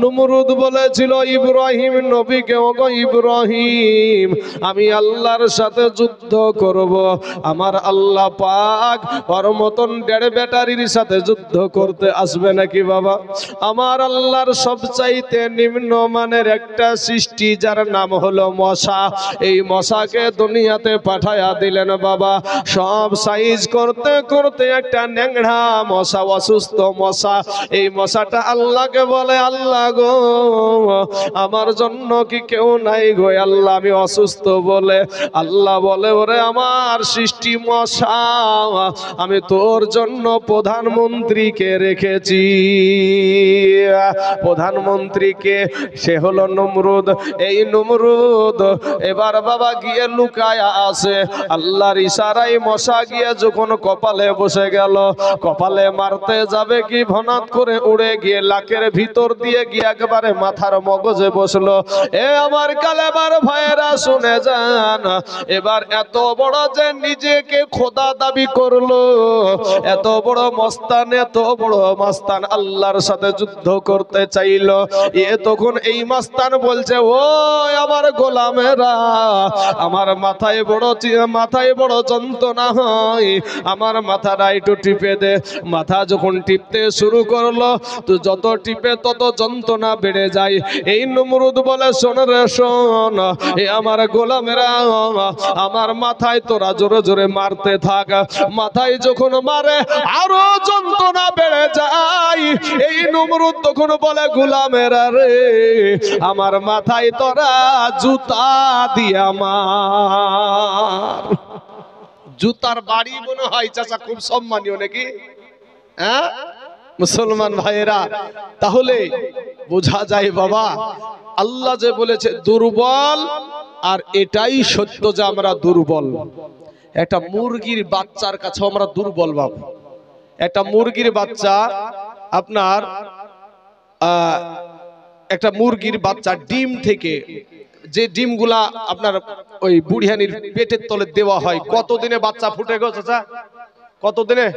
নমরুদ বলেছিল ইব্রাহিম নবীকে, ওগো ইব্রাহিম, আমি আল্লাহর সাথে যুদ্ধ করব। আমার আল্লাহ পাক ওর মতন 1.5 ব্যাটারির সাথে যুদ্ধ করতে আসবে নাকি বাবা? আমার আল্লাহর সবচাইতে নিম্ন মানের একটা সৃষ্টি যার নাম হলো মশা। এই মশাকে দুনিয়াতে পাঠায়া দিলেন বাবা। সব সাইজ করতে করতে একটা ন্যাংড়া মশা, অসুস্থ মশা। এই মশাটা আল্লাহকে বলে, আল্লাহ গো, আমার জন্য কি কেউ নাই গো আল্লাহ, আমি অসুস্থ বলে। আল্লাহ বলে, ওরে আমার সৃষ্টি মশা, আমি তোর জন্য প্রধানমন্ত্রীকে রেখেছি। প্রধানমন্ত্রীকে, সে হলো নমরুদ। এই নমরুদ এবার বাবা গিয়ে লুকায়া আছে। আল্লাহর ইশারায় মশা গিয়ে যখন কপালে বসে গেল, কপালে মারতে যাবে কি ভনাত করে উড়ে গিয়ে লাকের ভিতর দিয়ে গিয়ে একবারে মাথার মগজে বসলো। এ আমার কালেবার ভাইয়েরা শুনে যান, এবার এত বড় যে নিজেকে খোদা দাবি করলো, এত বড় মস্তান, এত বড় মস্তান আল্লাহর সাথে যুদ্ধ করতে চাইলো। এ তখন এই মস্তান বলছে, ও আমার গোলামেরা, আমার মাথায় বড় যন্ত্রণা হয়, আমার মাথাটা একটু টিপে দে। মাথা যখন টিপতে শুরু করলো, তো যত টিপে তত যন্ত্রণা বেড়ে যায়। এই নমরুদ বলে, শোন রে শোন, এ আমার গোলামেরা, আমার মাথায় তোরা জোরে জোরে মারতে থাক। মাথায় যখন মারে আরো যন্ত্রণা বেড়ে যায়। এই নমরুদ তখন বলে, গোলামেরা রে, আমার মাথায় তোরা জুতা দিয়া মার। জুতার বাড়ি মনে হয় চাচা খুব সম্মানীয় নাকি? হ্যাঁ মুসলমান ভাইয়েরা, তাহলে বোঝা যায় বাবা, আল্লাহ যে বলেছে দুর্বল, আর এটাই সত্য যে আমরা দুর্বল। একটা মুরগির বাচ্চার কাছে আমরা দুর্বল বাবা। একটা মুরগির বাচ্চা, আপনার একটা মুরগির বাচ্চা ডিম থেকে, যে ডিমগুলা আপনার ওই বুড়িয়ানির পেটের তলে দেওয়া হয়, কতদিনে বাচ্চা ফুটে গো চাচা? কতদিনে?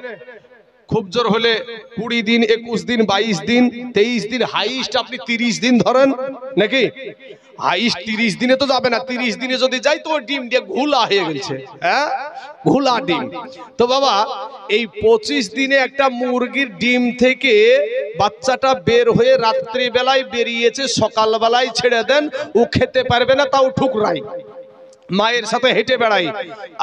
খুব জোর হলে 20 দিন, 21 দিন, 22 দিন, 23 দিন, হাইস্ট আপনি 30 দিন ধরেন নাকি? হাইস্ট 30 দিনে তো যাবে না। 30 দিনে যদি যাই তো ডিম দিয়ে ঘোলা হয়ে গেছে। হ্যাঁ, ঘোলা ডিম। তো বাবা, এই 25 দিনে একটা মুরগির ডিম থেকে বাচ্চাটা বের হয়ে রাত্রি বেলায় বেরিয়েছে, সকাল বেলায় ছেড়ে দেন, ও খেতে পারবে না, তাও ঠুকরাই মায়ের সাথে হেঁটে বেড়াই।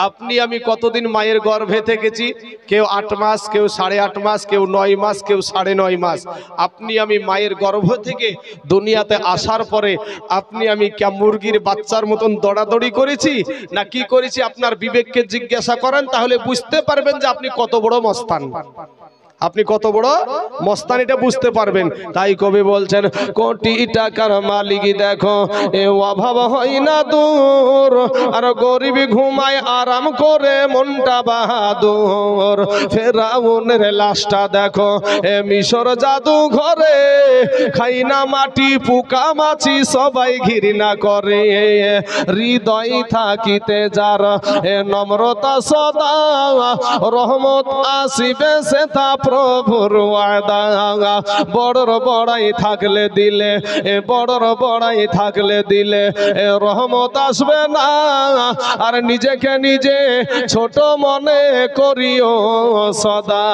আপনি আমি কতদিন মায়ের গর্ভে থেকেছি? কেউ 8 মাস, কেউ 8.5 মাস, কেউ 9 মাস, কেউ 9.5 মাস। আপনি আমি মায়ের গর্ভ থেকে দুনিয়াতে আসার পরে আপনি আমি কে মুরগির বাচ্চার মতন দৌড়াদৌড়ি করেছি না কি করেছি? আপনার বিবেককে জিজ্ঞাসা করেন, তাহলে বুঝতে পারবেন যে আপনি কত বড় মস্তান, আপনি কত বড় মস্তান, এটা বুঝতে পারবেন। তাই কবি বলছেন, কোটি টাকার মালিক দেখো, এ অভাব হয় না দূর, আর গরিব ঘুমায় আরাম করে মনটা বাহাদুর। ফেরাউনের লাশটা দেখো, এ মিশর জাদু ঘরে, খাই না মাটি পোকা মাছি সবাই ঘৃণা করে। হৃদয় থাকিতে যার এ নম্রতা সদা, রহমত আসিবে সে তা প্রভুর ওয়াদা। বড়র বড়াই থাকলে দিলে, এ বড়র বড়াই থাকলে দিলে এ রহমত আসবে না। আর নিজেকে নিজে ছোট মনে করিও সদা।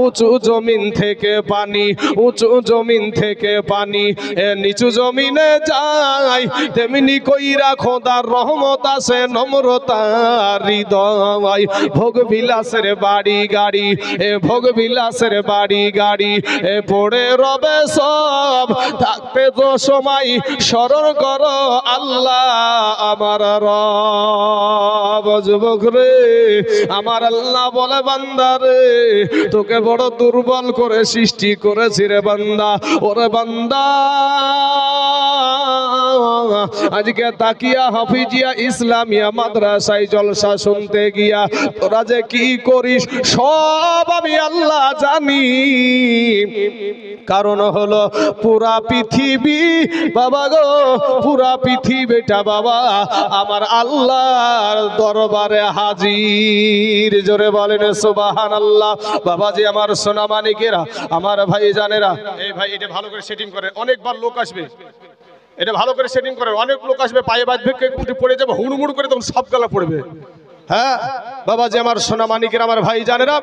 উঁচু জমিন থেকে পানি, উঁচু জমিন থেকে পানি এ নিচু জমিনে যায়, তেমনি কইরা খোদার রহমত আসে নম্রতা হৃদয়। ভোগ বিলাসের বাড়ি গাড়ি, এ ভোগ বিলাসের বাড়ি গাড়ি এ পড়ে রবে সব, থাকতে তো সময় স্মরণ করো আল্লাহ আমার রব। যুবক রে, আমার আল্লাহ বলে, বান্দা রে, তোকে বড় দুর্বল করে সৃষ্টি করেছি রে বান্দা। ওরে বান্দা, আজকে তাকিয়া হাফিজিয়া ইসলামিয়া মাদ্রাসায় জলসা শুনতে গিয়া তোরা যে কি করিস সব আমি আল্লাহ জানি। কারণ হলো পুরা পৃথিবী বাবা গো, পুরা পৃথিবীটা বাবা আমার আল্লাহর দরবারে হাজির। জোরে বলেন সুবহানাল্লাহ। বাবাজি আমার সোনা মানিকেরা, আমার ভাই জানেরা, এই ভাই এটা ভালো করে সেটিং করে, অনেকবার লোক আসবে, এটা ভালো করে সেটিং করে, অনেক লোক আসবে, পায়ে বাঁধবে, কুটি পড়ে যাবে, হুড়মুড় করে তখন সব গালা পড়বে। হ্যাঁ বাবাজি আমার সোনা মানিকের, আমার ভাই জানেরা,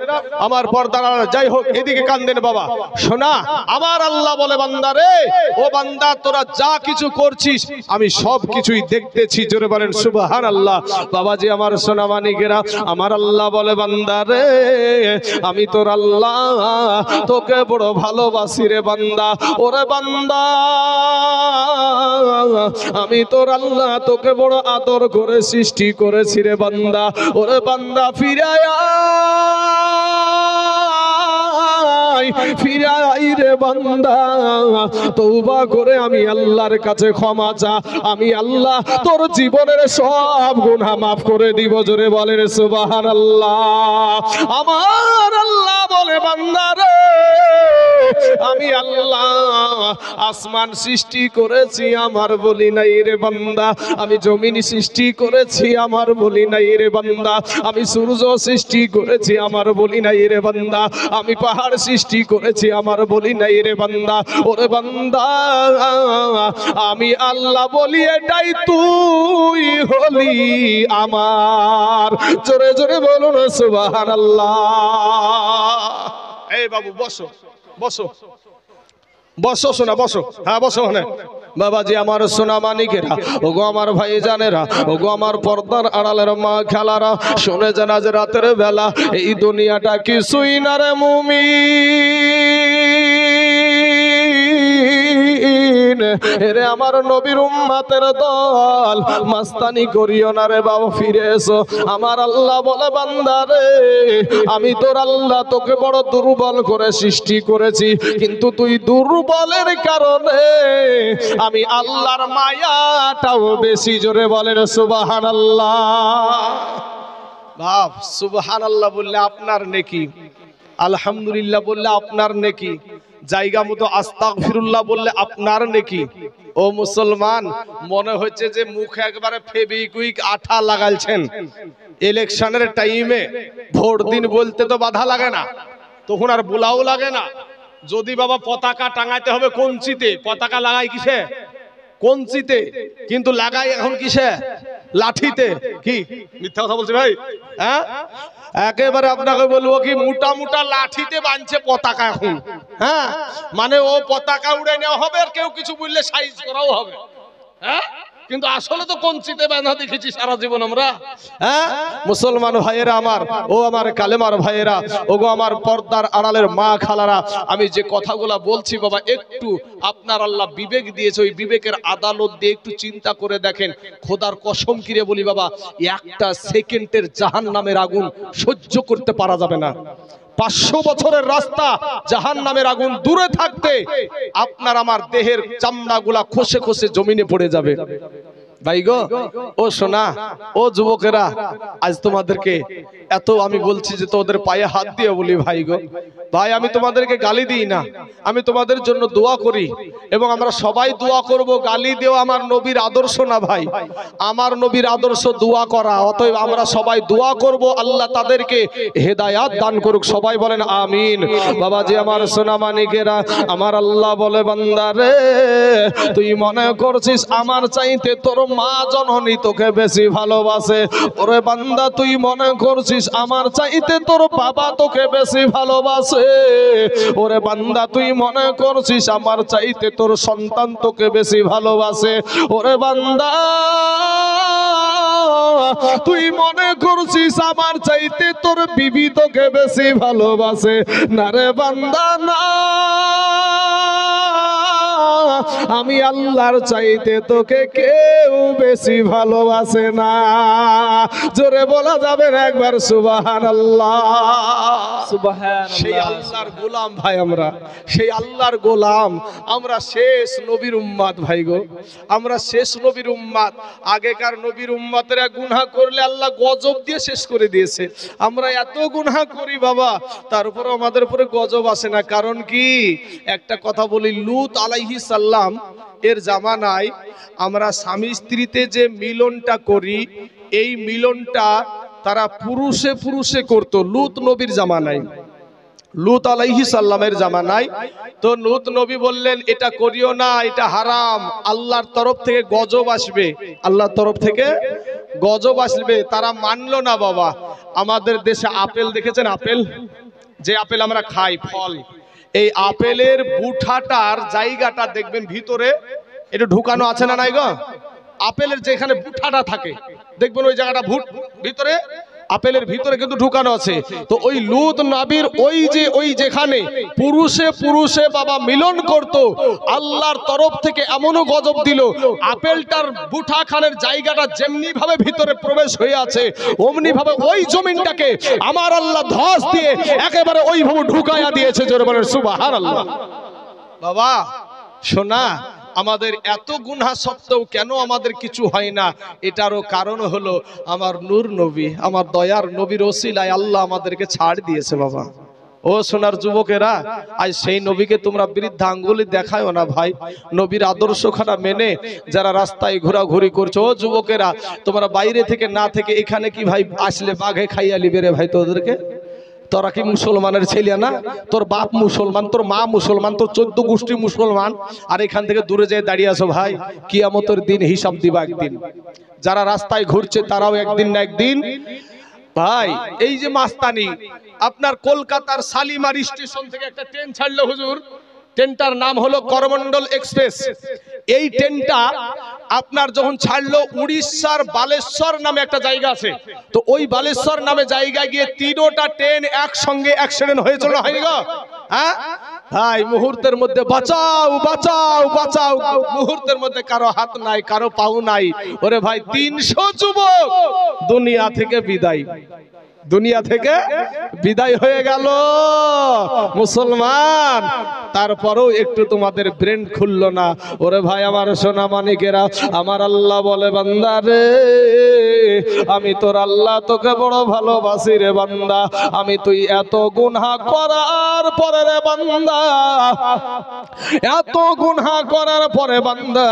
আমার পর্দার, যাই হোক এদিকে কান দেন বাবা। সোনা আমার আল্লাহ বলে বান্দা রে, ও বান্দা তোরা যা কিছু করছিস আমি সব কিছুই দেখতেছি। জোরে বলেন সুবহানাল্লাহ। বাবাজি আমার সোনা মানিকেরা, আমার আল্লাহ বলে বান্দা রে, আমি তোর আল্লাহ তোকে বড় ভালোবাসি রে বান্দা। ওরে বান্দা আমি তোর আল্লাহ তোকে বড় আদর করে সৃষ্টি করেছি রে বান্দা। ওরে বান্দা ফিরায়া ফিরাই রে বান্দা, তওবা করে আমি আল্লাহর কাছে ক্ষমা চা, আমি আল্লাহ তোর জীবনের সব গুনাহ মাফ করে দিব। জোরে বলেন সুবহানাল্লাহ। আমার আল্লাহ বলে বান্দা রে, আমি আল্লাহ আসমান সৃষ্টি করেছি আমার বলি নাই রে বান্দা, আমি জমিন সৃষ্টি করেছি আমার বলি নাই রে বান্দা, আমি সূর্য সৃষ্টি করেছি আমার বলি নাই রে বান্দা, আমি পাহাড় সৃষ্টি করেছি আমার বলি নাই রে বান্দা। ওরে বান্দা আমি আল্লাহ বলি এটাই তুই হলি আমার। জোরে জোরে বলুন সুবহানাল্লাহ। এই বাবু বসো বসো বসো, শোনা বসো, হ্যাঁ বসো। মানে বাবাজি আমার সোনা মানিকেরা, ওগো আমার ভাই জানেরা, ওগো আমার পর্দার আড়ালের মা খেলারা, শুনে জানা যে রাতের বেলা এই দুনিয়াটা কিছুই না রে মুমিন। এরে আমার নবীর উম্মতের দল, মাস্তানি করিও না রে বাবা, ফিরে এসো। আমার আল্লাহ বলে বান্দা রে, আমি তোর আল্লাহ তোকে বড় দুর্বল করে সৃষ্টি করেছি, কিন্তু তুই দুর্বলের কারণে আমি আল্লাহর মায়াটাও বেশি। জোরে বলেন সুবহানাল্লাহ। বাপ সুবহানাল্লাহ বললে আপনার নেকি, আলহামদুলিল্লাহ বললে আপনার নেকি, জায়গা মতো আস্তাগফিরুল্লাহ বললে আপনার নেকি। ও মুসলমান, মনে হচ্ছে যে মুখে একবারে ফেবিকুইক আঠা লাগালছেন। ইলেকশনের টাইমে ভোট দিন বলতে তো বাধা লাগে না, তখন আর বুলাও লাগে না। যদি বাবা পতাকা টাঙাইতে হবে কঞ্চিতে, পতাকা লাগাই কিসে? কঞ্চিতে, কিন্তু লাগাই এখন কিসে? লাঠিতে। কি মিথ্যা কথা বলছি ভাই? হ্যাঁ একেবারে আপনাকে বলবো কি, মোটা মোটা লাঠিতে বাঁধছে পতাকা এখন। হ্যাঁ মানে ও পতাকা উড়ে নেওয়া হবে, আর কেউ কিছু বললে সাইজ করাও হবে। হ্যাঁ কিন্তু আসলে তো কঞ্চিতে বাঁধা দেখেছি সারা জীবন আমরা। হ্যাঁ মুসলমান ভাইয়েরা আমার, ও আমার কালেমার ভাইয়েরা, ওগো আমার পর্দার আড়ালের মা খালারা, আমি যে কথাগুলা বলছি বাবা একটু আপনার আল্লাহ বিবেক দিয়েছে, ওই বিবেকের আদালত দিয়ে একটু চিন্তা করে দেখেন। খোদার কসম কিরে বলি বাবা, একটা সেকেন্ডের জাহান্নামের আগুন সহ্য করতে পারা যাবে না। 500 বছরের রাস্তা, জাহান্নামের আগুন দূরে থাকতে আপনার আমার দেহের চামড়াগুলা খসে খসে জমিনে পড়ে যাবে। ভাই গো, ও সোনা, ও যুবকেরা, আজ তোমাদেরকে এত আমি বলছি যে তোদের পায়ে হাত দিয়ে বলি ভাই গো, ভাই আমি তোমাদেরকে গালি দিই না, আমি তোমাদের জন্য দোয়া করি, এবং আমরা সবাই দোয়া করব। গালি দেওয়া আমার নবীর আদর্শ না ভাই, আমার নবীর আদর্শ দোয়া করা। অতএব আমরা সবাই দোয়া করব, আল্লাহ তাদেরকে হেদায়াত দান করুক। সবাই বলেন আমিন। বাবাজি আমার সোনা মানিকেরা, আমার আল্লাহ বলে বান্দা রে, তুই মনে করছিস আমার চাইতে তোর মা জননী তোকে বেশি ভালোবাসে? ওরে বান্দা তুই মনে করছিস আমার চাইতে তোর বাবা তোকে বেশি ভালোবাসে? ওরে বান্দা তুই মনে করছিস আমার চাইতে তোর সন্তান তোকে বেশি ভালোবাসে? ওরে বান্দা তুই মনে করছিস আমার চাইতে তোর বিবি তোকে বেশি ভালোবাসে? না রে বান্দা না, আমি আল্লাহর চাইতে তোকে কেউ বেশি ভালোবাসে না। জোরে বলা যাবে না একবার সুবহানাল্লাহ। সুবহানাল্লাহ। সেই আল্লাহর গোলাম ভাই, আমরা সেই আল্লাহর গোলাম, আমরা শেষ নবীর উম্মত ভাই গো, আমরা শেষ নবীর উম্মত। আগেকার নবীর উম্মতেরা গুনাহ করলে আল্লাহ গজব দিয়ে শেষ করে দিয়েছে। আমরা এত গুনাহ করি বাবা, তারপর আমাদের উপরে গজব আসে না। কারণ কি? একটা কথা বলি, লূত আলাইহিস সালাম এর জামানায় আমরা স্বামী স্ত্রীতে যে মিলনটা করি, এই মিলনটা তারা পুরুষে পুরুষে করত লূত নবীর জামানায়, লূত আলাইহিস সালামের জামানায়। তো লূত নবী বললেন এটা করিও না, এটা হারাম, আল্লাহর তরফ থেকে গজব আসবে, আল্লাহর তরফ থেকে গজব আসবে। তারা মানলো না বাবা। আমাদের দেশে আপেল দেখেছেন, আপেল যে আপেল আমরা খাই ফল, এই আপেলের বুঠাটার জায়গাটা দেখবেন ভিতরে এটা ঢুকানো আছে না নাই গো? আপেলের যেখানে বুঠাটা থাকে দেখবেন ওই জায়গাটা ভিতরে আপেলের ভিতরে কিন্তু ঢুকানো আছে। তো ওই লূত নবীর ওই যেখানে পুরুষে পুরুষে বাবা মিলন করত, আল্লাহর তরফ থেকে এমনও গজব দিল, আপেলটার বুঠাখানের জায়গাটা যেমনি ভাবে ভিতরে প্রবেশ হয়ে আছে অমনি ভাবে ওই জমিনটাকে আমার আল্লাহ ধস দিয়ে একেবারে ওইভাবে ঢুকায়া দিয়েছে। জোরে বলেন সুবহানাল্লাহ। বাবা শোনা, আমাদের এত গুনাহ সত্ত্বেও কেন আমাদের কিছু হয় না? এটারও কারণ হলো আমার নূর নবী, আমার দয়ার নবীর ওসিলায় আল্লাহ আমাদেরকে ছাড় দিয়েছে বাবা। ও সোনার যুবকেরা, আজ সেই নবীকে তোমরা বৃদ্ধা আঙ্গুলি দেখায়ও না ভাই। নবীর আদর্শখানা মেনে যারা রাস্তায় ঘোরাঘুরি করছো, ও যুবকেরা তোমরা বাইরে থেকে না থেকে এখানে কি ভাই আসলে বাঘে খাইয়া লিবে রে ভাই তোদেরকে? তোরা কি মুসলমানের ছেলে না? তোর বাপ মুসলমান, তোর মা মুসলমান, তোর 14 গোষ্ঠী মুসলমান, আর এখান থেকে দূরে যেয়ে দাঁড়িয়ে আছো ভাই। কিয়ামতের দিন হিসাব দিবা একদিন। যারা রাস্তায় ঘুরছে তারাও একদিন না একদিন ভাই। এই যে মাস্তানি, আপনার কলকাতার শালিমার স্টেশন থেকে একটা ট্রেন ছাড়লো হুজুর, ট্রেনটার নাম হলো করমন্ডল এক্সপ্রেস। এই ট্রেনটা আপনার যখন ছাড়লো, উড়িষ্যার বালেশ্বর নামে একটা জায়গা আছে, তো ওই বালেশ্বর নামে জায়গায় গিয়ে 3টা ট্রেন একসঙ্গে অ্যাক্সিডেন্ট হয়েছিল, হয়নি গো? হ্যাঁ ভাই, মুহূর্তের মধ্যে বাঁচাও বাঁচাও বাঁচাও, মুহূর্তের মধ্যে কারো হাত নাই, কারো পাও নাই। ওরে ভাই 300 যুবক দুনিয়া থেকে বিদায়, দুনিয়া থেকে বিদায় হয়ে গেল মুসলমান। তারপরেও একটু তোমাদের ব্রেন খুললো না। ওরে ভাই আমার সোনা মানিকেরা, আমার আল্লাহ বলে বান্দা রে, আমি তোর আল্লাহ তোকে বড় ভালোবাসি রে বান্দা। আমি তুই এত গুনাহ করার পরে রে বান্দা, এত গুনাহ করার পরে বান্দা,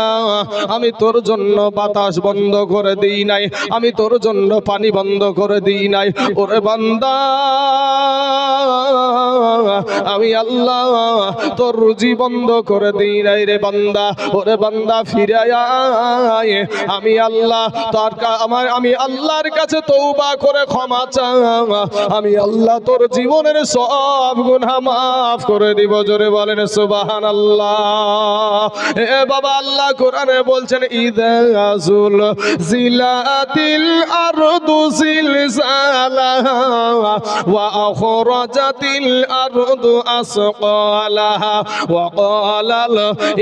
আমি তোর জন্য বাতাস বন্ধ করে দিই নাই, আমি তোর জন্য পানি বন্ধ করে দিই নাই। ওরে বান্দা, আমি আল্লাহ তোর রুজি বন্ধ করে দিই নাই রে বান্দা। ওরে বান্দা ফিরে আয়, আমি আল্লাহ তোর আমি আল্লাহর কাছে তওবা করে ক্ষমা চা, আমি আল্লাহ তোর জীবনের সব গুনাহ মাফ করে দিব। জোরে বলেন সুবহানাল্লাহ। এ বাবা, আল্লাহ কোরআনে বলছেন ইযা জিলাতিল আরদু জিলজালাহা ওয়া আখরাজাতিল আরদু আসকালাহা ওয়া ক্বালাল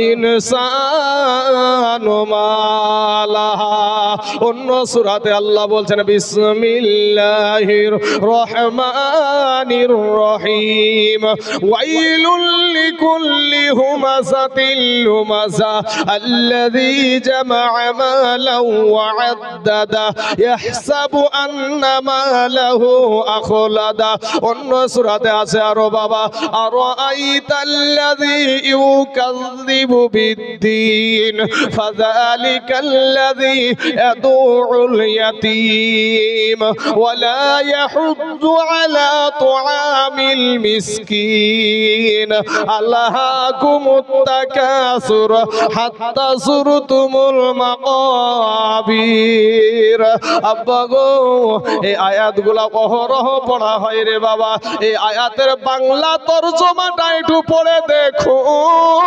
ইনসানু মা লাহা। অন্য সূরাতে আল্লাহ বলছেন বিসমিল্লাহির রহমানির রহিম ওয়াইলুল লিকুল্লি হুমাযাতিল লুমাযা আল্লাযী জামা'a মালাও ওয়া আদ্দাদা ইয়াহসাবু আন্না মালাহু আখলাদা। অন্য সূরাতে আছে আরো বাবা, আরাআইতাল্লাযী ইউকাযযিবু বিদ্দীন ফাযালিকাল্লাযী ইয়াদউল ইয়াতীম ওয়া লা ইয়াহুদ্দু আলা তুআমিল মিসকিন আল্লাহাকুমুত তাকাসুর হাত্তা যুরতুমুল মাকাবির। আব্বা গো, এই আয়াতগুলা অহরহ পড়া হয় রে বাবা। এই আয়াতের বাংলা তরজমাটা একটু পড়ে দেখুন।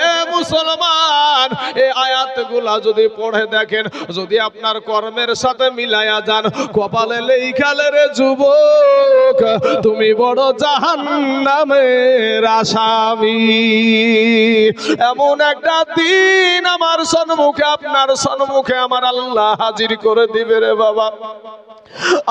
এ মুসলমান, এই আয়াতগুলা যদি পড়ে দেখেন, যদি আপনার কর্মের সাথে মিলায়া যান, কপালে লেখালে রে যুবক, তুমি বড় জাহান্নামের আসামি। এমন একটা দিন আমার সম্মুখে, আপনার সম্মুখে আমার আল্লাহ হাজির করে দিবে রে বাবা।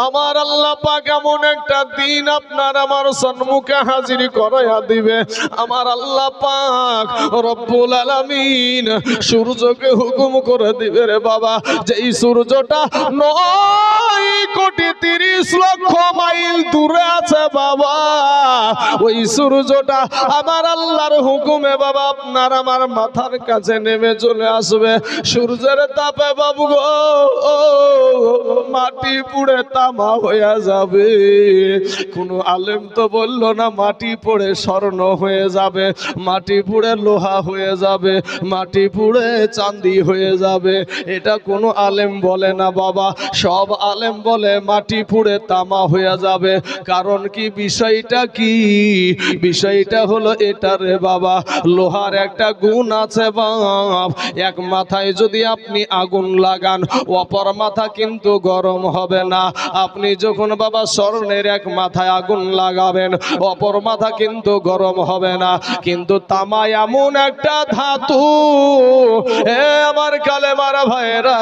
আমার আল্লাহ পাক এমন একটা দিন আপনার আমার সম্মুখে হাজির করাইয়া দিবে। আমার আল্লাহ পাক রব্বুল আলামিন সূর্যকে হুকুম করে দিবে রে বাবা, যেই সূর্যটা 9,30,00,000 মাইল দূরে আছে বাবা, ওই সূর্যটা আমার আল্লাহর হুকুমে বাবা আপনার আমার মাথার কাছে নেমে চলে আসবে। সূর্যের তাপে বাবু গো মাটি পুড়ে তামা হয়ে যাবে। কোন আলেম তো বললো না মাটি পড়ে স্বর্ণ হয়ে যাবে, মাটি পুড়ে লোহা হয়ে যাবে, মাটি পুড়ে চাঁদি হয়ে যাবে। এটা কোনো আলেম বলে না বাবা, সব আলেম বলে মাটি পুড়ে তামা হয়ে যাবে। কারণ কি, বিষয়টা কি? বিষয়টা হলো এটা রে বাবা, লোহার একটা গুণ আছে বাপ, এক মাথায় যদি আপনি আগুন লাগান অপর মাথা কিন্তু গরম হবে না। আপনি যখন বাবা স্বর্ণের এক মাথায় আগুন লাগাবেন অপর মাথা কিন্তু গরম হবে না। কিন্তু তামা এমন একটা ধাতু, এ আমার কালেমার ভাইরা,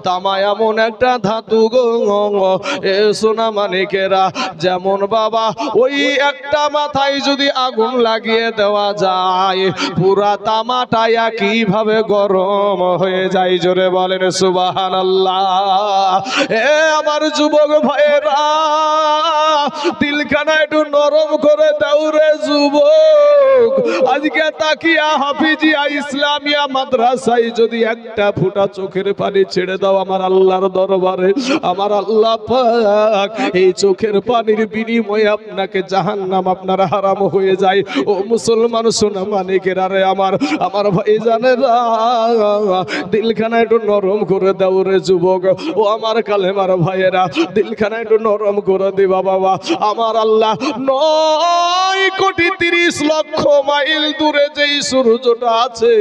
তামা এমন একটা ধাতু গো এ সোনা মানিকেরা, যেমন বাবা ওই একটা মাথায় যদি আগুন লাগিয়ে দেওয়া যায় পুরা তামাটা একইভাবে গরম হয়ে যায়। জোরে বলেন সুবহানাল্লাহ। এ আমার যুবক ভাইরা, দিলখানা একটু নরম করে দাও রে যুবক। আজকে তাকিয়া হাফিজিয়া ইসলামিয়া মাদ্রাসায় যদি একটা ফুটা চোখের পানি ছেড়ে দাও আমার আল্লাহর দরবারে, আমার আল্লাহ পাক এই চোখের পানির বিনিময়ে আপনাকে জাহান্নাম আপনার হারাম হয়ে যায়। ও মুসলমান সোনা মানিকেরা রে, আমার ভাই জানেরা, দিলখানা একটু নরম করে দাও রে যুবক। ও আমার কালেমার ভাইয়েরা, দিলখানা একটু নরম করে দিবা বাবা। আমার আল্লাহ 9,30,00,000 মাইল দূরে যেই সূর্যটা আছে,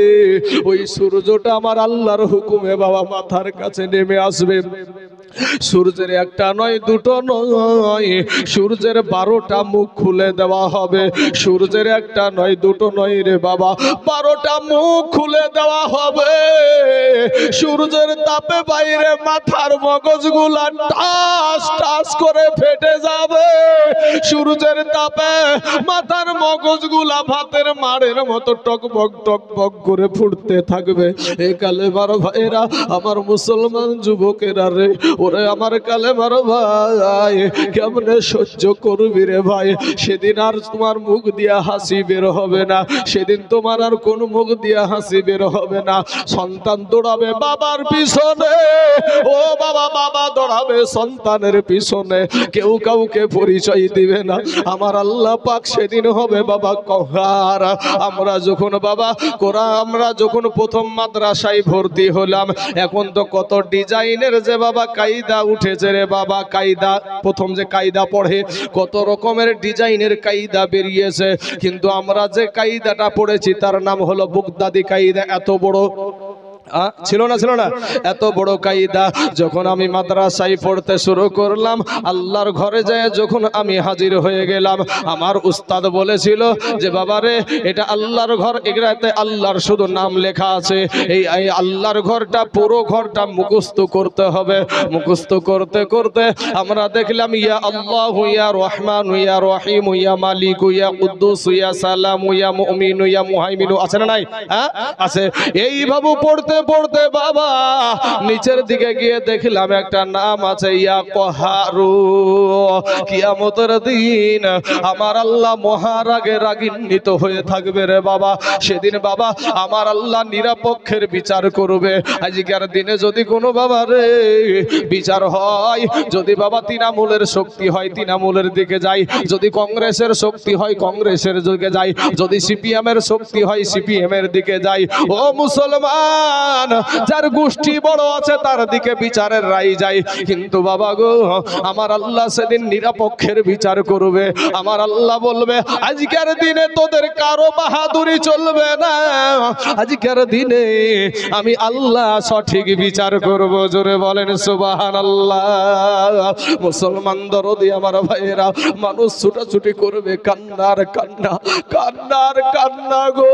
ওই সূর্যটা আমার আল্লাহর হুকুমে বাবা মাথার কাছে নেমে আসবে। সূর্যের একটা নয় দুটো নয়, সূর্যের 12টা মুখ খুলে দেওয়া হবে। সূর্যের একটা নয় দুটো নয় রে বাবা, 12টা মুখ খুলে দেওয়া হবে। সূর্যের তাপে বাইরে মাথার মগজগুলা টাস টাস করে ফেটে যাবে। সূর্যের তাপে মাথার মগজগুলা ভাতের মাড়ের মতো টকবক টকবক করে ফুটতে থাকবে। এই কালেমার ভাইরা, আমার মুসলমান যুবকেরা রে, ওরে আমার কালেমার ভাই, কেমনে সহ্য করবি রে ভাই? সেদিন আর তোমার মুখ দিয়া হাসি বের হবে না, সেদিন তোমার আর কোন মুখ দিয়া হাসি বের হবে না। সন্তান দৌড়াবে বাবার পিছনে, ও বাবা, বাবা দৌড়াবে সন্তানের পিছনে, কেউ কাউকে পরিচয় দিবে না। আমার আল্লাহ পাক সেদিন হবে বাবা কহার। আমরা যখন বাবা আমরা যখন প্রথম মাদ্রাসায় ভর্তি হলাম, এখন তো কত ডিজাইনের যে বাবা কায়দা উঠেছে রে বাবা। কায়দা, প্রথম যে কায়দা পড়ে কত রকমের ডিজাইনের কায়দা বেরিয়েছে, কিন্তু আমরা যে কায়দাটা পড়েছি তার নাম হলো বুগদাদি কায়দা। এত বড় ছিল না, ছিল না, এত বড় কায়দা। যখন আমি মাদ্রাসায় পড়তে শুরু করলাম, আল্লাহর ঘরে যায় যখন আমি হাজির হয়ে গেলাম, আমার উস্তাদ বলেছিল যে বাবারে এটা আল্লাহর ঘর, এগুলাতে আল্লাহর শুধু নাম লেখা আছে, এই আল্লাহর ঘরটা পুরো ঘরটা মুখস্থ করতে হবে। মুখস্থ করতে করতে আমরা দেখলাম ইয়া আল্লাহ, ইয়া রহমান, ইয়া রহিম, ইয়া মালিক, ইয়া কুদ্দুস, ইয়া সালাম, ইয়া মুমিন, ইয়া মুহাইমিন, আছে না নাই? হ্যাঁ আছে। এইভাবে পড়তে পড়তে বাবা নিচের দিকে গিয়ে দেখলাম একটা নাম আছে ইয়া কহারু। কিয়ামতের দিন আমার আল্লাহ মহারাগে রাগান্বিত হয়ে থাকবে রে বাবা। সেদিন বাবা আমার আল্লাহ নিরপেক্ষের বিচার করবে। আজকের দিনে যদি কোনো বাবা রে বিচার হয়, যদি বাবা তৃণমূলের শক্তি হয় তৃণমূলের দিকে যাই, যদি কংগ্রেসের শক্তি হয় কংগ্রেসের দিকে যাই, যদি সিপিএম এর শক্তি হয় সিপিএম এর দিকে যাই। ও মুসলমান, মুসলমান যার গোষ্ঠী বড় আছে তার দিকে বিচারের রায় যায়, কিন্তু বাবা গো আমার আল্লাহ সেদিন নিরপেক্ষের বিচার করবে। আমার আল্লাহ বলবে আজকের দিনে তোদের কারো বাহাদুরি চলবে না, আজকের দিনে আমি আল্লাহ সঠিক বিচার করব। জোরে বলেন সুবহানাল্লাহ। মুসলমান দরদি আমার ভাইয়েরা, মানুষ ছুটাছুটি করবে, কান্নার কান্না, কান্নার কান্না গো।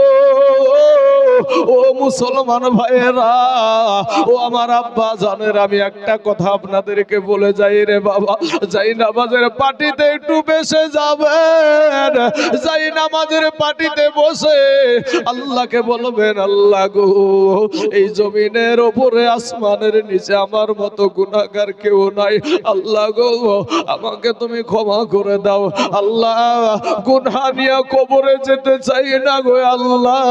ও মুসলমান ভাইয়েরা, ও আমার আব্বা জানের, আমি একটা কথা আপনাদেরকে বলে যাই রে বাবা, যাই নামাজের পার্টিতে একটু বেশে যাবেন, যাই নামাজের পার্টিতে বসে আল্লাহকে বলবেন আল্লাহ গো এই জমিনের উপরে আসমানের নিচে আমার মতো গুনাহগার কেউ নাই, আল্লাহ গো আমাকে তুমি ক্ষমা করে দাও। আল্লাহ গুনাহ নিয়ে কবরে যেতে চাই না গো আল্লাহ।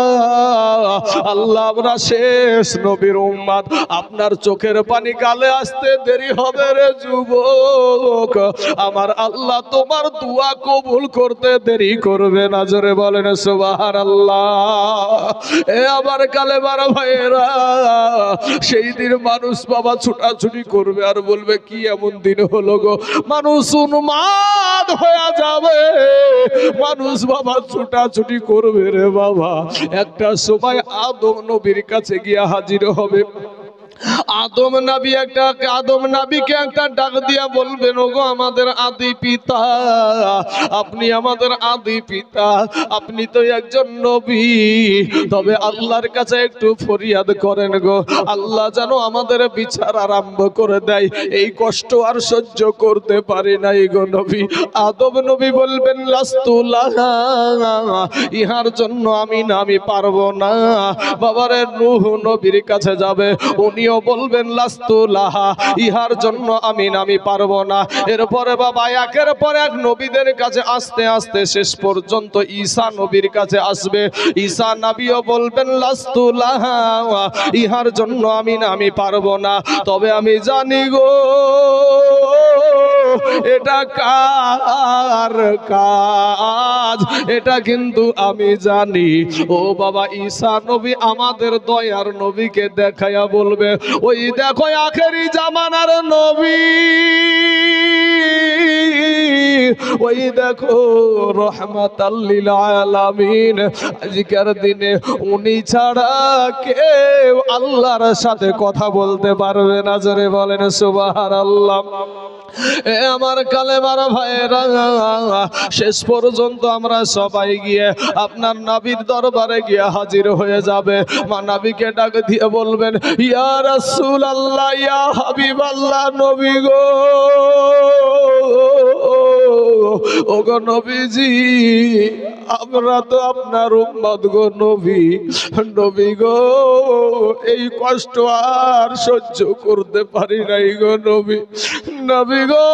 আল্লাহ আমরা শেষ নবীর উম্মত, আপনার চোখের পানি গালে আসতে দেরি হবে রে যুবক, আমার আল্লাহ তোমার দোয়া কবুল করতে দেরি করবে না। জোরে বলেন সুবহানাল্লাহ। এ আমার কালেমার ভাইয়েরা, সেই দিন মানুষ বাবা ছুটাছুটি করবে আর বলবে কি এমন দিন হলো গো, মানুষ উন্মাদ হয়ে যাবে, মানুষ বাবা ছুটাছুটি করবে রে বাবা। একটা সময় আদম নবীর কাছে গিয়া হাজির হবে। আদম নবীকে একটা ডাক দিয়া বলবেন ওগো আমাদের আদি পিতা, আপনি আমাদের আদি পিতা, আপনি তো একজন নবী, তবে আল্লাহর কাছে একটু ফরিয়াদ করেন গো, আল্লাহ যেন আমাদের বিচার আরম্ভ করে দেয়, এই কষ্ট আর সহ্য করতে পারি নাই গো নবী। আদম নবী বলবেন লাস্তুলাহা, ইহার জন্য আমি পারবো না। বাবারে নূহ নবীর কাছে যাবে, উনিও বলবেন লাস্তুলাহা, ইহার জন্য আমি পারবো না। এরপরে বাবা একের পর এক নবীদের কাছে আস্তে আস্তে শেষ পর্যন্ত ঈসা নবীর কাছে আসবে। ঈসা নবীও বলবেন লাস্তুলাহা, ইহার জন্য আমি পারবো না, তবে আমি জানি গো এটা কার কাজ, এটা কিন্তু আমি জানি। ও বাবা ঈসা নবী আমাদের দয়ার নবীকে দেখায়া বলবে ওই দেখো আখেরি জামানার নবী, ওই দেখো রহমাতাল লিল আলামিন, আজকের দিনে উনি ছাড়া কেউ আল্লাহর সাথে কথা বলতে পারবে না। জোরে বলেন সুবহানাল্লাহ। এ আমার কালেমার ভাইরা, শেষ পর্যন্ত আমরা সবাই গিয়ে আপনার নবীর দরবারে গিয়ে হাজির হয়ে যাবে। মা নবীকে ডাক দিয়ে বলবেন ইয়া রাসূলুল্লাহ, ইয়া হাবিবাল্লাহ, নবী গো, ওগো নবীজি, আমরা তো আপনার উম্মত গো নবী, নবী গো এই কষ্ট আর সহ্য করতে পারি নাই গো নবী, নবী গো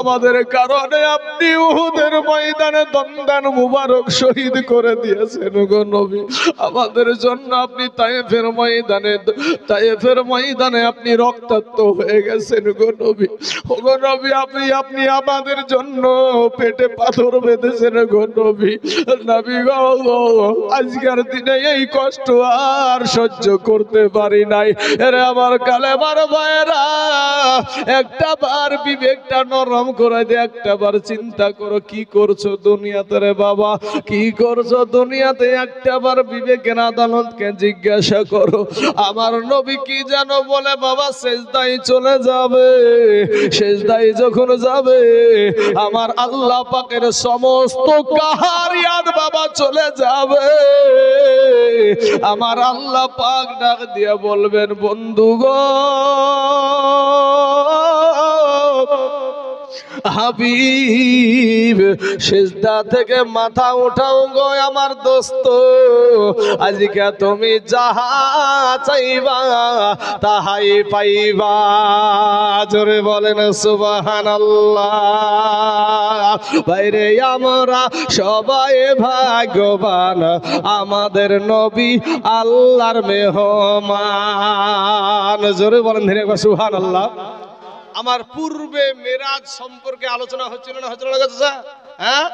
আমাদের কারণে আপনি উহুদের ময়দানে দন্দান মুবারক শহীদ করে দিয়েছেন গো নবী, আমাদের জন্য আপনি তায়েফের ময়দানে আপনি রক্তাক্ত হয়ে গেছেন গো নবী, ওগো নবী আপনি আমাদের জন্য পেটে পাথর বেঁধেছেন গো নবী, নবী গো আজকের দিনে এই কষ্ট আর সহ্য করতে পারি নাই। এরে আমার কালেমার ভাইরা, একটা বার বিবেকটা নরম করে দে, একটা বার চিন্তা করো কি করছো দুনিয়াতে রে বাবা, কি করছো দুনিয়াতে, একটা বার বিবেকের আদালতকে জিজ্ঞাসা করো। আমার নবী কি যেন বলে বাবা, সেজদায় চলে যাবে, সেজদায় যখন যাবে আমার আল্লাহ পাকের সমস্ত কাহারিয়াত বাবা চলে যাবে, আমার আল্লাহ পাক ডাক দিয়ে বলবেন বন্ধু গো, হাবিব সিজদা থেকে মাথা উঠাও গো আমার দোস্ত, আজকে তুমি যাহা চাইবা তাহাই পাইবা। জোরে বলেন সুবহানাল্লাহ। বাইরে আমরা সবাই ভাগ্যবান, আমাদের নবী আল্লাহর মেহমান। জোরে বলেন ধীরে সুবহানাল্লাহ। আমার পূর্বে মেরাজ সম্পর্কে আলোচনা হচ্ছিল না, হচ্ছিল না? হ্যাঁ,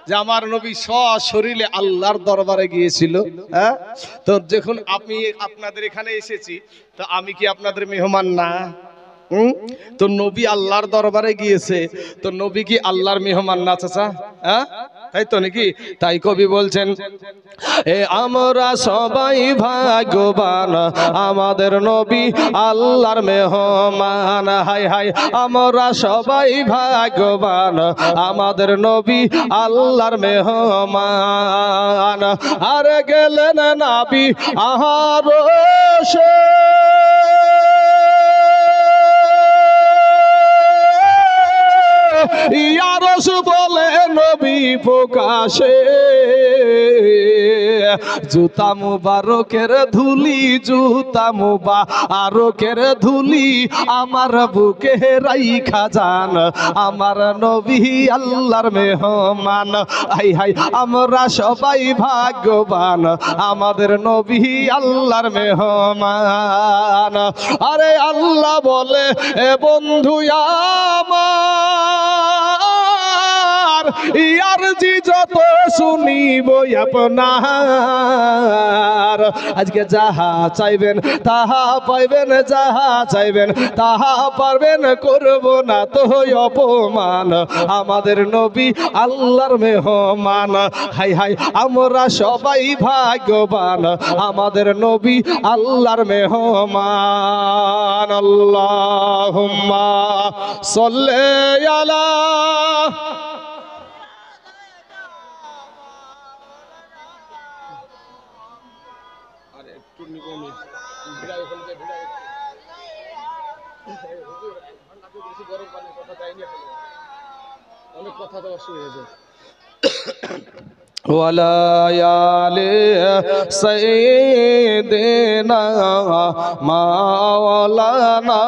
যে আমার নবী সশরীরে আল্লাহর দরবারে গিয়েছিল। হ্যাঁ, তো যখন আমি আপনাদের এখানে এসেছি, তো আমি কি আপনাদের মেহমান না? তো নবী আল্লাহর দরবারে গিয়েছে, তো নবী কি আল্লাহর মেহমান না চাচা? হ্যাঁ, তাই তো নাকি? তাই কবি বলছেন, আমরা সবাই ভাগ্যবান, আমাদের নবী আল্লাহর মেহমান। হাই হাই, আমরা সবাই ভাগ্যবান, আমাদের নবী আল্লাহর মেহমান। আর গেলেন নবী আরশে, আরশ বলে নবী প্রকাশে, জুতা মুবারকের ধুলি, জুতা মুবারকের ধুলি আমার বুকে রাইখা যান, আমার নবী আল্লাহর মেহমান। হাই হাই, আমরা সবাই ভাগ্যবান, আমাদের নবী আল্লাহর মেহমান। আরে আল্লাহ বলে, এ বন্ধু আমার, ইয়ার জি যত শুনিব আপনার, আজকে যাহা চাইবেন তাহা পাইবেন, যাহা চাইবেন তাহা পারবেন, করব না তো অপমান, আমাদের নবী আল্লাহর মেহমান। হাই হাই, আমরা সবাই ভাগ্যবান, আমাদের নবী আল্লাহর মেহমান। আল্লাহুম্মা সাল্লি আলা, ওয়ালা আলি সাইয়্যিদিনা মাওলানা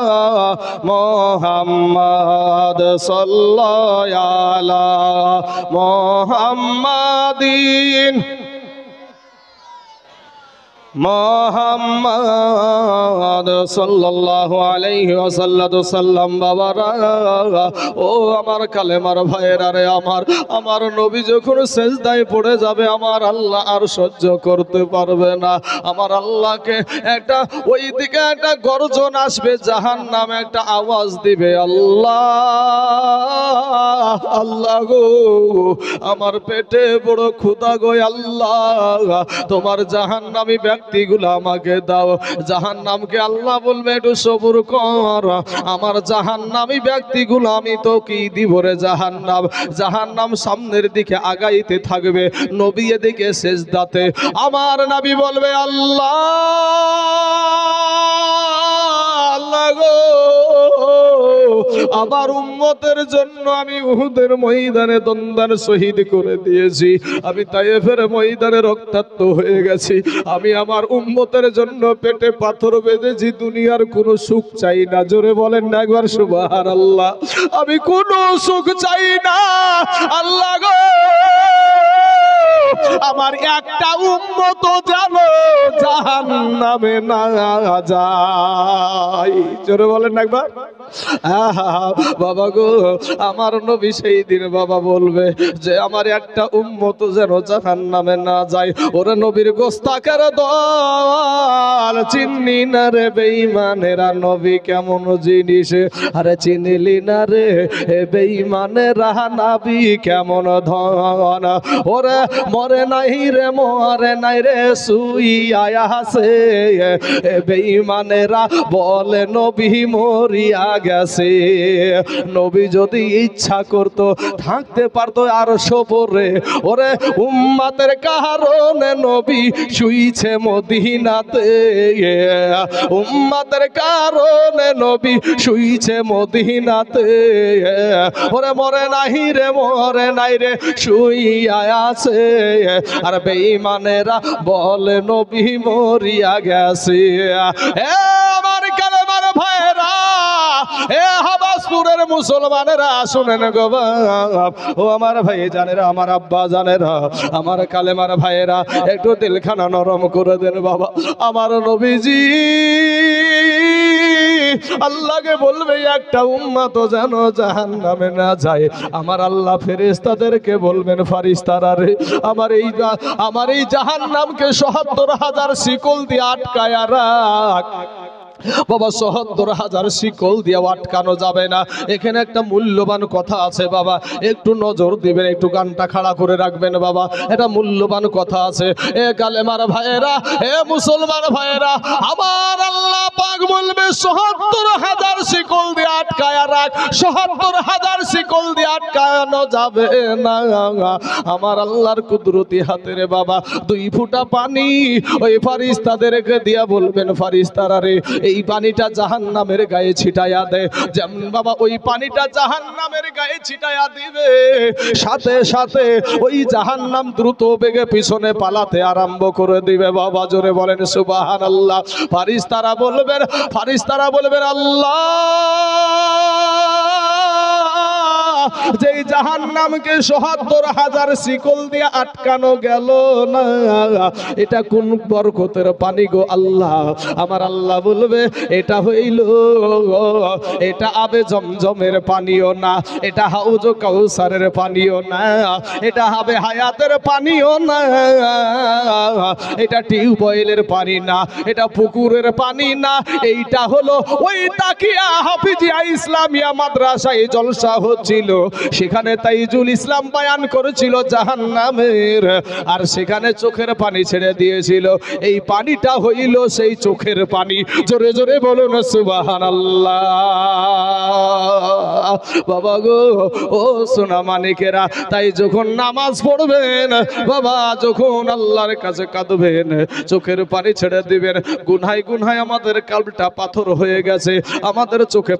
মুহাম্মদ সাল্লাল্লাহু আলা মুহাম্মাদিন মুহাম্মদ সাল্লাল্লাহু আলাইহি ওয়াসাল্লাম। বাবারা, ও আমার কালেমার ভাইয়েরা রে, আমার নবী যখন সেজদায় পড়ে যাবে, আমার আল্লাহ আর সহ্য করতে পারবে না। আমার আল্লাহকে একটা ওই দিকে একটা গর্জন আসবে, জাহান্নামে একটা আওয়াজ দিবে, আল্লাহ আল্লাহ গো, আমার পেটে বড় ক্ষুধা গো আল্লাহ, তোমার জাহান্নামী ব্যক্তিগুলো আমাকে দাও। জাহান্নামকে আল্লাহ বলবে, একটু সবুর কর, আমার জাহান্নামী ব্যক্তিগুলো আমি তো কি দিব রে জাহান্নাম। জাহান্নাম সামনের দিকে আগাইতে থাকবে, নবী এদিকে সেজদাতে। আমার নবী বলবে, আল্লাহ আল্লাহ গো, আমার উম্মতের জন্য আমি উহুদের ময়দানে দন্দান শহীদ করে দিয়েছি, আমি তায়েফের ময়দানে রক্তাক্ত হয়ে গেছি, আমি আমার উম্মতের জন্য পেটে পাথর বেঁধেছি, দুনিয়ার কোনো সুখ চাই না। জোরে বলেন না একবার সুবহানাল্লাহ। আমি কোনো সুখ চাই না আল্লাহ গো, আমার একটা উম্মত যেন জাহান্নামে না যায়। জোরে বলেন না একবার। বাবা গো, আমার নবী সেই দিন বাবা বলবে যে আমার একটা উম্মত যেন জাহান্নামে না যায়। ওরে নবীর গোস্তাকের দল, চিনলি না রে বেঈমানেরা নবী কেমন জিনিস, আরে চিনলি না রে বেঈমানেরা নবী কেমন ধন। ওরে মরে নাই রে, মরে নাই রে, শুইয়া আছে, বেঈমানেরা বলে নবী মরিয়া গেছে। নবী যদি ইচ্ছা করত থাকতে পারতো আর সবরে, ওরে উম্মতের কারণে নবী শুইছে মদিনাতে, উম্মতের কারণে নবী শুইছে মদিনাতে। ওরে মরে নাই রে, মরে নাই রে, শুইয়া আছে, আর বেঈমানেরা বলে নবী মরিয়া গেছে। আমার কালেমার ভাইরা, এ হাবাসপুরের মুসলমানেরা শুনেন গো বাপ, ও আমার ভাই জানেরা, আমার আব্বা জানেরা, আমার কালেমার ভাইয়েরা, একটু দিলখানা নরম করে দেন বাবা। আমার নবীজি আল্লাহকে বলবে একটা উম্মত যেন জাহান্নামে না যায়। আমার আল্লাহ ফেরেশতাদেরকে বলবেন ফারিস্তারা রে আমার এই জাহান্নামকে ৭৭,০০০ শিকল দিয়ে আটকায়া রাখ। বাবা ৭৭,০০০ শিকল দিয়ে আটকানো যাবে না। এখানে একটা মূল্যবান কথা আছে বাবা, একটু নজর দিবেন, একটু গানটা খাড়া করে রাখবেন বাবা, এটা মূল্যবান কথা আছে। এ কালেমার ভাইয়েরা, এ মুসলমান ভাইয়েরা, আমার আল্লাহ পাক বলবে ৭৭,০০০ শিকল দিয়ে আটকায়া রাখ। ৭৭,০০০ শিকল দিয়ে আটকানো যাবে না। আমার আল্লাহর কুদরতি হাতে রে বাবা 2 ফোঁটা পানি ওই ফারিস্তাদেরকে দিয়া বলবেন ফারিস্তারা রে এই পানিটা জাহান্নামের গায়ে ছিটায়া দে। যেমন বাবা ওই পানিটা জাহান্নামের গায়ে ছিটায়া দিবে, সাথে সাথে ওই জাহান্নাম দ্রুত বেগে পিছনে পালাতে আরম্ভ করে দিবে। বাবা জোরে বলেন সুবহানাল্লাহ। ফারিস্তারা বলবেন আল্লাহ, যেই জাহান্নামকে ৭৭,০০০ শিকল দিয়ে আটকানো গেল না, এটা কোন বরকতের পানি গো আল্লাহ? আমার আল্লাহ বলবে এটা হইল, এটা আবে জমজমের পানিও না, এটা হাউজ কাউসারের পানিও না, এটা হবে হায়াতের পানিও না, এটা টিউবওয়েলের পানি না, এটা পুকুরের পানি না, এইটা হলো ওই তাকিয়া হাফিজিয়া ইসলামিয়া মাদ্রাসায় জলসা হচ্ছিল, সেখানে তাইজুল ইসলাম বয়ান করেছিল জাহান্নামের, আর সেখানে চোখের পানি ছেড়ে দিয়েছিল। এই পানিটা হইল সেই চোখের পানি। জোরে জোরে বলুন সুবহানাল্লাহ। বাবা গো, ও সোনা মানিকেরা, তাই যখন নামাজ পড়বেন বাবা, যখন আল্লাহর কাছে কাঁদবেন, চোখের পানি ছেড়ে দিবেন। গুনহায় গুনহায় আমাদের কলবটা পাথর হয়ে গেছে, আমাদের চোখে